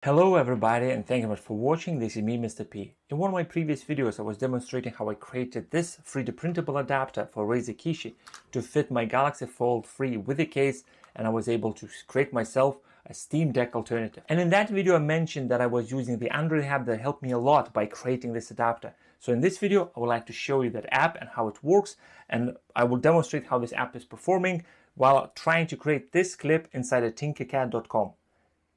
Hello everybody and thank you much for watching. This is me, Mr. P. In one of my previous videos I was demonstrating how I created this 3D printable adapter for Razer KISHI to fit my Galaxy Fold 3 with the case, and I was able to create myself a Steam Deck alternative. And in that video I mentioned that I was using the Android app that helped me a lot by creating this adapter. So in this video I would like to show you that app and how it works, and I will demonstrate how this app is performing while trying to create this clip inside of Tinkercad.com.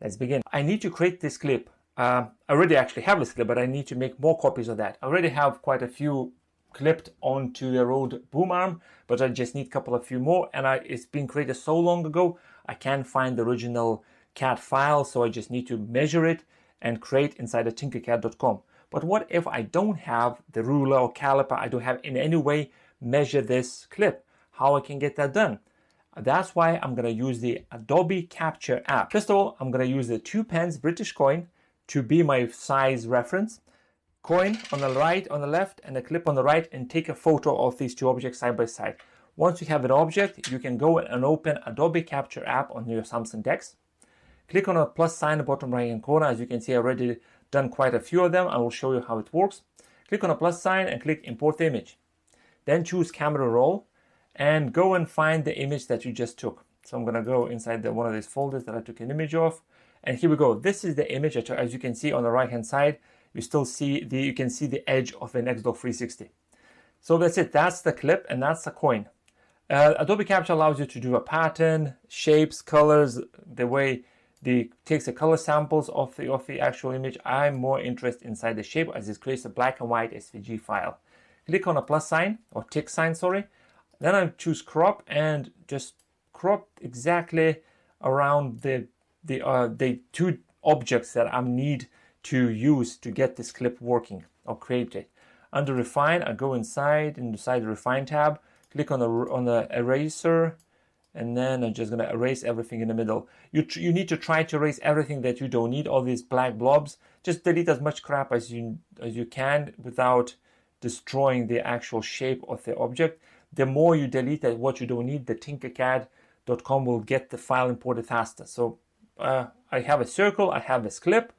Let's begin. I need to create this clip. I already actually have this clip, but I need to make more copies of that. I already have quite a few clipped onto the Rode boom arm, but I just need a few more, and it's been created so long ago, I can't find the original CAD file, so I just need to measure it and create inside of Tinkercad.com. But what if I don't have the ruler or caliper, I don't have in any way measure this clip? How I can get that done? That's why I'm going to use the Adobe Capture app. First of all, I'm going to use the 2p British coin to be my size reference. Coin on the right, on the left, and a clip on the right, and take a photo of these two objects side by side. Once you have an object, you can go and open Adobe Capture app on your Samsung DeX. Click on a plus sign in the bottom right hand corner. As you can see, I've already done quite a few of them. I will show you how it works. Click on a plus sign and click Import the image. Then choose Camera Roll and go and find the image that you just took. So I'm going to go inside one of these folders that I took an image of, and here we go. This is the image. As you can see on the right hand side, you can see the edge of an Xbox 360. So that's it. That's the clip, and that's the coin. Adobe Capture allows you to do a pattern, shapes, colors, the way takes the color samples of the actual image. I'm more interested inside the shape, as it creates a black and white SVG file. Click on a plus sign or tick sign, sorry. Then I choose crop and just crop exactly around the two objects that I need to use to get this clip working or create it. Under refine, I go inside the refine tab, click on the eraser, and then I'm just gonna erase everything in the middle. You need to try to erase everything that you don't need, all these black blobs. Just delete as much crap as you can without destroying the actual shape of the object. The more you delete what you don't need, the Tinkercad.com will get the file imported faster. So I have a circle, I have this clip.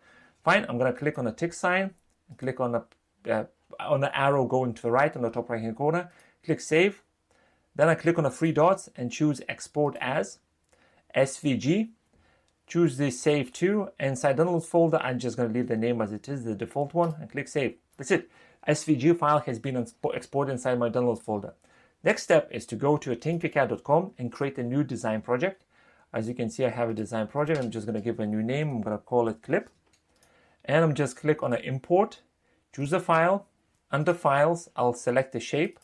Fine, I'm going to click on the tick sign and click on the arrow going to the right on the top right hand corner. Click Save. Then I click on the three dots and choose Export As, SVG. Choose the Save To. Inside Downloads folder, I'm just going to leave the name as it is, the default one, and click Save. That's it. SVG file has been exported inside my Downloads folder. Next step is to go to Tinkercad.com and create a new design project. As you can see, I have a design project. I'm just going to give a new name. I'm going to call it Clip. And I'm just click on an import, choose a file. Under Files, I'll select the shape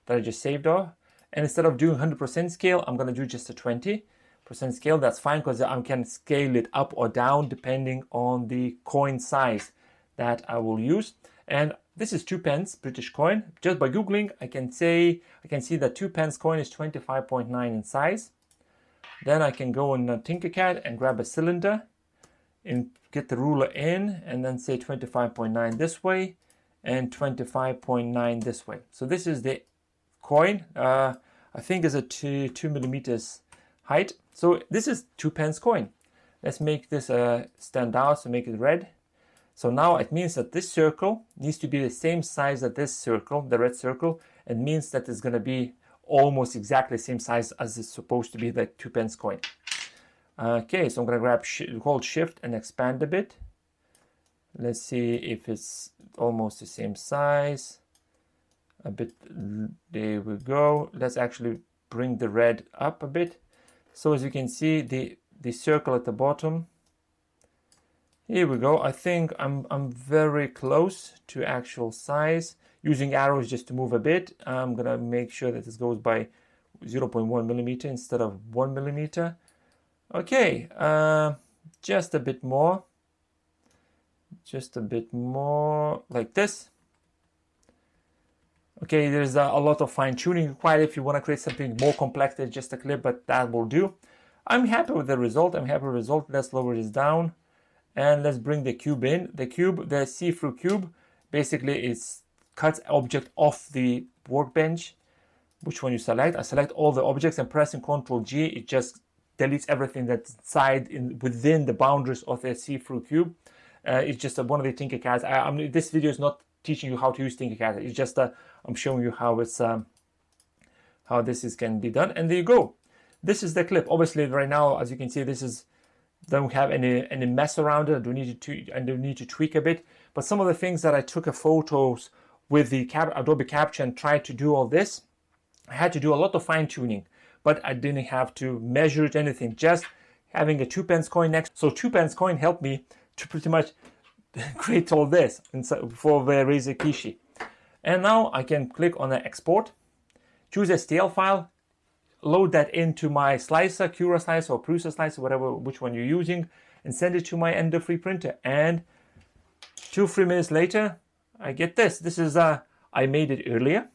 that I just saved off. And instead of doing 100% scale, I'm going to do just a 20% scale. That's fine because I can scale it up or down depending on the coin size that I will use. And this is 2p British coin. Just by Googling, I can see that 2p coin is 25.9 in size. Then I can go on Tinkercad and grab a cylinder and get the ruler in and then say 25.9 this way and 25.9 this way. So this is the coin. I think is a 2 millimeters height. So this is 2p coin. Let's make this stand out, so make it red. So now it means that this circle needs to be the same size as this circle, the red circle. It means that it's going to be almost exactly the same size as it's supposed to be, the 2p coin. Okay, so I'm going to hold Shift and expand a bit. Let's see if it's almost the same size. A bit, there we go. Let's actually bring the red up a bit. So as you can see, the circle at the bottom. Here we go. I think I'm very close to actual size. Using arrows just to move a bit. I'm gonna make sure that this goes by 0.1 millimeter instead of 1 millimeter. Okay, just a bit more. Just a bit more like this. Okay, there's a lot of fine tuning required if you want to create something more complex than just a clip, but that will do. I'm happy with the result. Let's lower this down. And let's bring the cube in. The see-through cube, basically cuts object off the workbench. Which one you select? I select all the objects and pressing Ctrl G, it just deletes everything that's within the boundaries of a see-through cube. It's just one of the Tinkercads. I mean, this video is not teaching you how to use Tinkercad. It's just I'm showing you how it's how this can be done. And there you go. This is the clip. Obviously, right now, as you can see, don't have any mess around it. I do need to tweak a bit. But some of the things that I took photos with the Adobe Capture and tried to do all this, I had to do a lot of fine tuning, but I didn't have to measure it, anything, just having a 2p coin next. So 2p coin helped me to pretty much create all this for the Razer KISHI. And now I can click on the export, choose a stale file, load that into my slicer, Cura slicer or Prusa slicer, which one you're using, and send it to my Ender-free printer. And 2-3 minutes later, I get this. This is I made it earlier.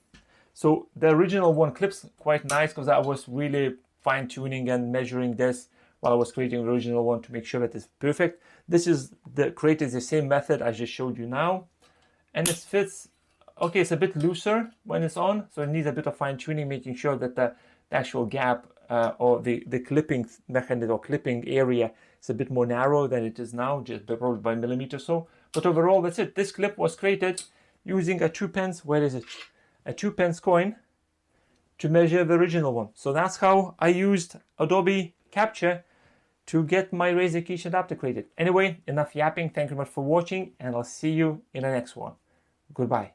So the original one clips quite nice because I was really fine tuning and measuring this while I was creating the original one to make sure that it's perfect. This is created the same method I just showed you now, and it fits. Okay, it's a bit looser when it's on, so it needs a bit of fine tuning, making sure that the actual gap or the clipping mechanism or clipping area is a bit more narrow than it is now, just probably by millimeter or so. But overall, that's it. This clip was created using a 2p, where is it? A 2p coin to measure the original one. So that's how I used Adobe Capture to get my Razer KISHI adapter created. Anyway, enough yapping. Thank you very much for watching, and I'll see you in the next one. Goodbye.